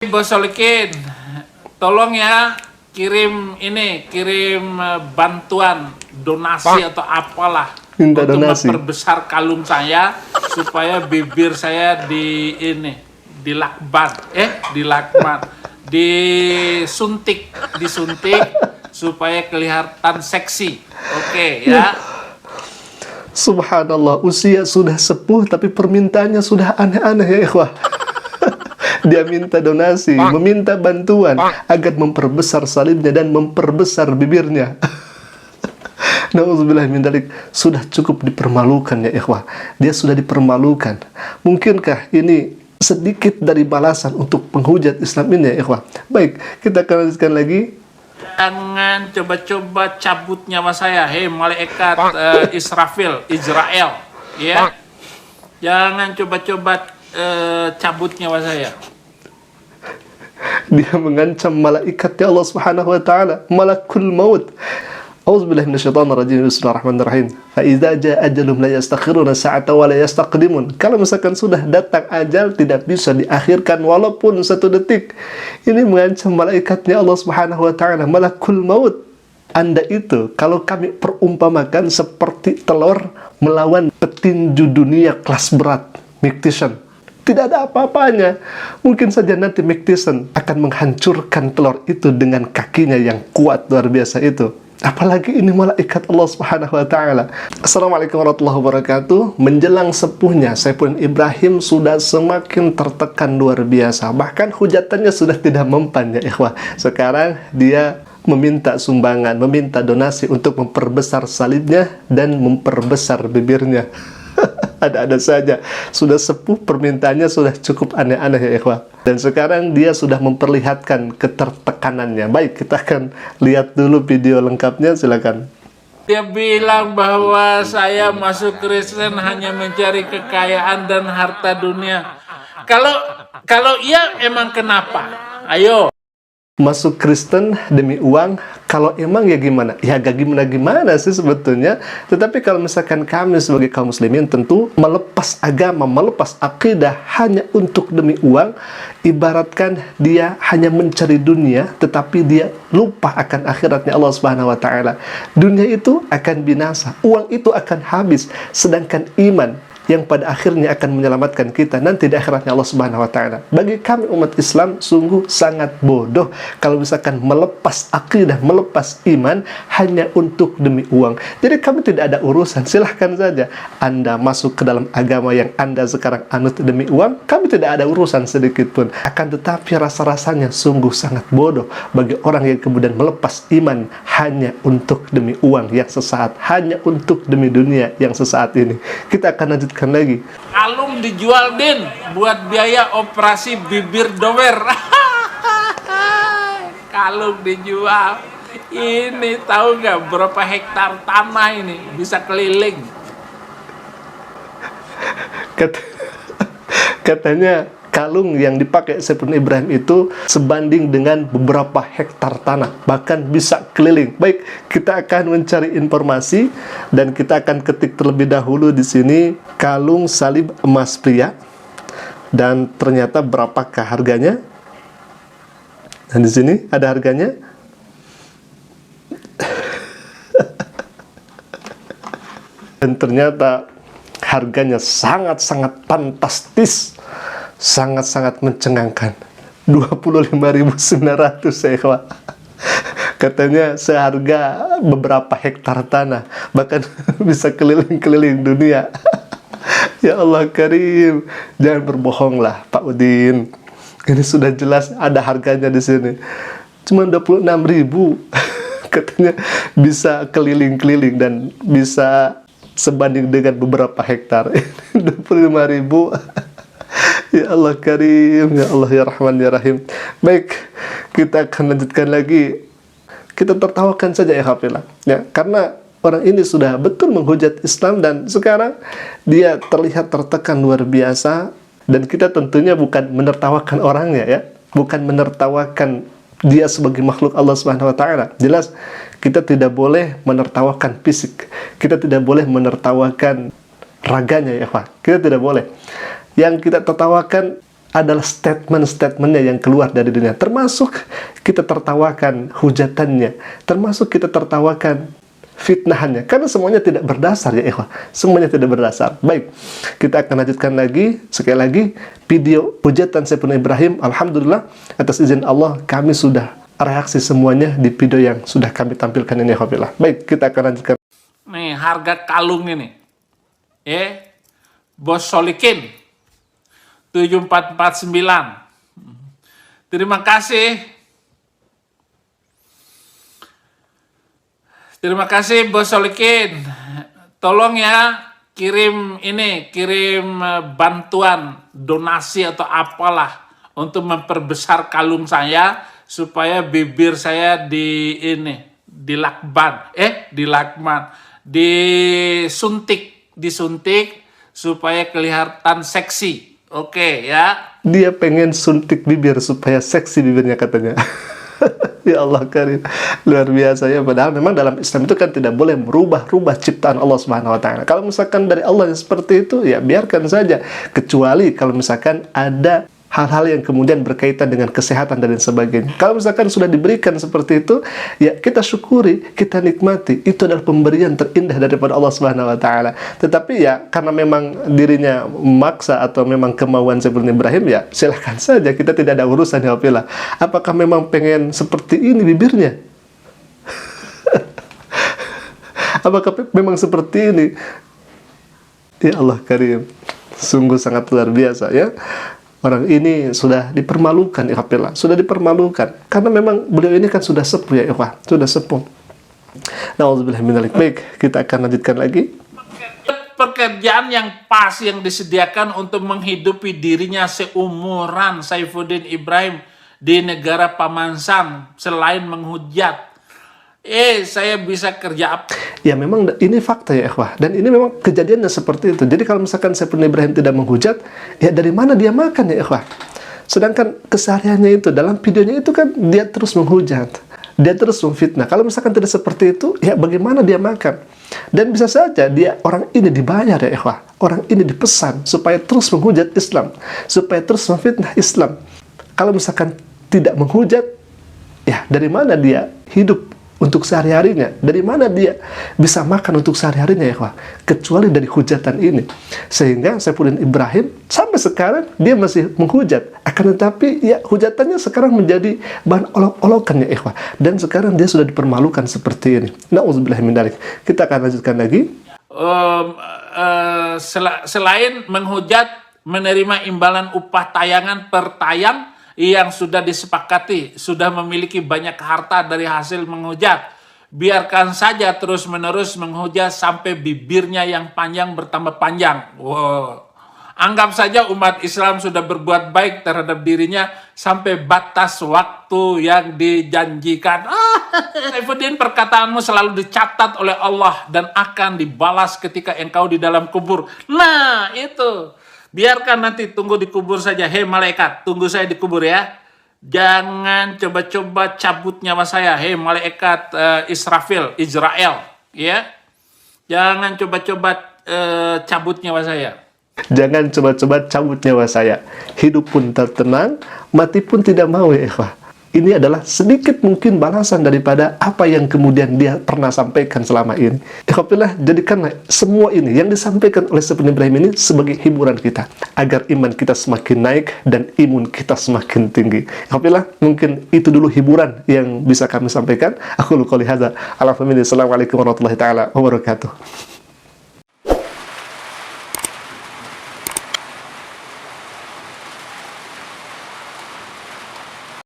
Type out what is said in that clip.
Bos Solikin, tolong ya kirim bantuan donasi atau apalah Minta untuk donasi. memperbesar kalung saya supaya bibir saya disuntik supaya kelihatan seksi. Oke ya. Subhanallah, usia sudah sepuh tapi permintaannya sudah aneh-aneh ya ikhwah. Dia minta donasi, meminta bantuan agar memperbesar salibnya dan memperbesar bibirnya. Nauzubillah min dzalik, sudah cukup dipermalukan ya ikhwah. Dia sudah dipermalukan. Mungkinkah ini sedikit dari balasan untuk penghujat Islam ini ya ikhwah? Baik, kita akan lanjutkan lagi. Jangan coba-coba cabut nyawa saya, hei malaikat Israel, ya. Jangan coba-coba cabut nyawa saya. Dia mengancam malaikat ya Allah Subhanahu wa taala, malakul maut. Auzubillahi minasyaitonir rajim. Bismillahirrahmanirrahim. Fa idza jaa ajalum la yastakhiruna sa'atan wa la yastaqdimun. Kalau misalkan sudah datang ajal, tidak bisa diakhirkan walaupun 1 detik. Ini mengancam malaikatnya Allah Subhanahu wa taala, malakul maut. Anda itu kalau kami perumpamakan seperti telur melawan petinju dunia kelas berat, Mike Tyson. Tidak ada apa-apanya. Mungkin saja nanti Mike Tyson akan menghancurkan telur itu dengan kakinya yang kuat luar biasa itu. Apalagi ini malaikat Allah Subhanahu wa taala. Assalamualaikum warahmatullahi wabarakatuh. Menjelang sepuhnya Saipul Ibrahim sudah semakin tertekan luar biasa. Bahkan hujatannya sudah tidak mempan ya ikhwah. Sekarang dia meminta sumbangan, meminta donasi untuk memperbesar salibnya dan memperbesar bibirnya. Ada-ada saja. Sudah sepuh, permintaannya sudah cukup aneh-aneh ya ikhwah. Dan sekarang dia sudah memperlihatkan ketertekanannya. Baik, kita akan lihat dulu video lengkapnya, silakan. Dia bilang bahwa saya masuk Kristen hanya mencari kekayaan dan harta dunia. Kalau iya, emang kenapa? Ayo. Masuk Kristen demi uang, kalau emang ya gimana? Ya gak gimana-gimana sih sebetulnya. Tetapi kalau misalkan kami sebagai kaum muslimin tentu melepas agama, melepas akidah hanya untuk demi uang, ibaratkan dia hanya mencari dunia, tetapi dia lupa akan akhiratnya Allah Subhanahu wa taala. Dunia itu akan binasa, uang itu akan habis, sedangkan iman yang pada akhirnya akan menyelamatkan kita nanti di akhiratnya Allah Subhanahu wa taala. Bagi kami umat Islam sungguh sangat bodoh kalau misalkan melepas akidah, melepas iman hanya untuk demi uang. Jadi kami tidak ada urusan, silahkan saja Anda masuk ke dalam agama yang Anda sekarang anut demi uang, kami tidak ada urusan sedikit pun. Akan tetapi rasa-rasanya sungguh sangat bodoh bagi orang yang kemudian melepas iman hanya untuk demi uang yang sesaat, hanya untuk demi dunia yang sesaat ini. Kita akan lanjutkan lagi. Kalung dijual din buat biaya operasi bibir dower. Kalung dijual. Ini tahu nggak berapa hektar tanah ini bisa keliling? Katanya kalung yang dipakai Saipul Ibrahim itu sebanding dengan beberapa hektar tanah, bahkan bisa keliling. Baik, kita akan mencari informasi dan kita akan ketik terlebih dahulu di sini kalung salib emas pria dan ternyata berapakah harganya? Dan di sini ada harganya. Dan ternyata harganya sangat-sangat fantastis, sangat-sangat mencengangkan. 25.900 ya ikhwah. Katanya seharga beberapa hektar tanah, bahkan bisa keliling-keliling dunia. Ya Allah Karim, jangan berbohonglah Pak Udin. Ini sudah jelas ada harganya di sini. Cuma 26.000. Katanya bisa keliling-keliling dan bisa sebanding dengan beberapa hektar. 25.000. Ya Allah Karim, ya Allah ya Rahman ya Rahim. Baik, kita akan lanjutkan lagi. Kita tertawakan saja ya Hafillah. Ya, karena orang ini sudah betul menghujat Islam dan sekarang dia terlihat tertekan luar biasa, dan kita tentunya bukan menertawakan orangnya ya, bukan menertawakan dia sebagai makhluk Allah Subhanahu wa taala. Jelas kita tidak boleh menertawakan fisik. Kita tidak boleh menertawakan raganya ya Pak. Kita tidak boleh. Yang kita tertawakan adalah statement-statementnya yang keluar dari dunia. Termasuk kita tertawakan hujatannya, termasuk kita tertawakan fitnahannya. Karena semuanya tidak berdasar ya ikhwah. Semuanya tidak berdasar. Baik, kita akan lanjutkan lagi. Sekali lagi, video hujatan Saiful Ibrahim. Alhamdulillah, atas izin Allah, kami sudah reaksi semuanya di video yang sudah kami tampilkan ini. Alhamdulillah. Baik, kita akan lanjutkan. Nih, harga kalung ini. Bos Solikin. 7449. Terima kasih. Terima kasih Bos Solikin. Tolong ya kirim bantuan, donasi atau apalah untuk memperbesar kalung saya supaya bibir saya disuntik supaya kelihatan seksi. Oke ya. Dia pengen suntik bibir supaya seksi bibirnya katanya. Ya Allah karim, luar biasa ya. Padahal memang dalam Islam itu kan tidak boleh merubah-rubah ciptaan Allah Subhanahu wa taala. Kalau misalkan dari Allah yang seperti itu, ya biarkan saja. Kecuali kalau misalkan ada hal-hal yang kemudian berkaitan dengan kesehatan dan lain sebagainya. Kalau misalkan sudah diberikan seperti itu, ya kita syukuri, kita nikmati. Itu adalah pemberian terindah daripada Allah Subhanahu wa taala. Tetapi ya karena memang dirinya memaksa atau memang kemauan Saiful Ibrahim, ya silahkan saja, kita tidak ada urusan ya Allah. Apakah memang pengen seperti ini bibirnya? Apakah memang seperti ini? Ya Allah karim, sungguh sangat luar biasa ya. Orang ini sudah dipermalukan, ikhwah, sudah dipermalukan. Karena memang beliau ini kan sudah sepuh ya, ikhwah, sudah sepuh. Nauzubillah min dzalik. Baik, kita akan lanjutkan lagi. Pekerjaan yang pas yang disediakan untuk menghidupi dirinya seumuran Saifuddin Ibrahim di negara Paman Sam selain menghujat. Saya bisa kerja apa? Ya memang ini fakta ya ikhwah. Dan ini memang kejadiannya seperti itu. Jadi kalau misalkan Saiful Ibrahim tidak menghujat, ya dari mana dia makan ya ikhwah? Sedangkan kesehariannya itu, dalam videonya itu kan dia terus menghujat, dia terus memfitnah. Kalau misalkan tidak seperti itu, ya bagaimana dia makan? Dan bisa saja orang ini dibayar ya ikhwah. Orang ini dipesan supaya terus menghujat Islam, supaya terus memfitnah Islam. Kalau misalkan tidak menghujat, ya dari mana dia hidup untuk sehari-harinya? Dari mana dia bisa makan untuk sehari-harinya ya ikhwah? Kecuali dari hujatan ini. Sehingga Saiful Ibrahim sampai sekarang dia masih menghujat. Akan tetapi ya hujatannya sekarang menjadi bahan olok-olokan ya ikhwah. Dan sekarang dia sudah dipermalukan seperti ini. Nauzubillah min dzalik. Kita akan lanjutkan lagi. Selain menghujat, menerima imbalan upah tayangan per tayang yang sudah disepakati, sudah memiliki banyak harta dari hasil menghujat. Biarkan saja terus-menerus menghujat sampai bibirnya yang panjang bertambah panjang. Wow. Anggap saja umat Islam sudah berbuat baik terhadap dirinya sampai batas waktu yang dijanjikan. Saifuddin, perkataanmu selalu dicatat oleh Allah dan akan dibalas ketika engkau di dalam kubur. Nah, itu. Biarkan nanti tunggu dikubur saja. Hei malaikat, tunggu saya dikubur ya. Jangan coba-coba cabut nyawa saya. Hei malaikat Israel, ya. Jangan coba-coba cabut nyawa saya. Jangan coba-coba cabut nyawa saya. Hidup pun tertenang, mati pun tidak mau ya ikhwah. Ini adalah sedikit mungkin balasan daripada apa yang kemudian dia pernah sampaikan selama ini. Ikhwafillah, jadikanlah semua ini yang disampaikan oleh Saiful Ibrahim ini sebagai hiburan kita, agar iman kita semakin naik dan imun kita semakin tinggi. Ikhwafillah, mungkin itu dulu hiburan yang bisa kami sampaikan. Aku qouli hadza. Assalamualaikum warahmatullahi taala wabarakatuh.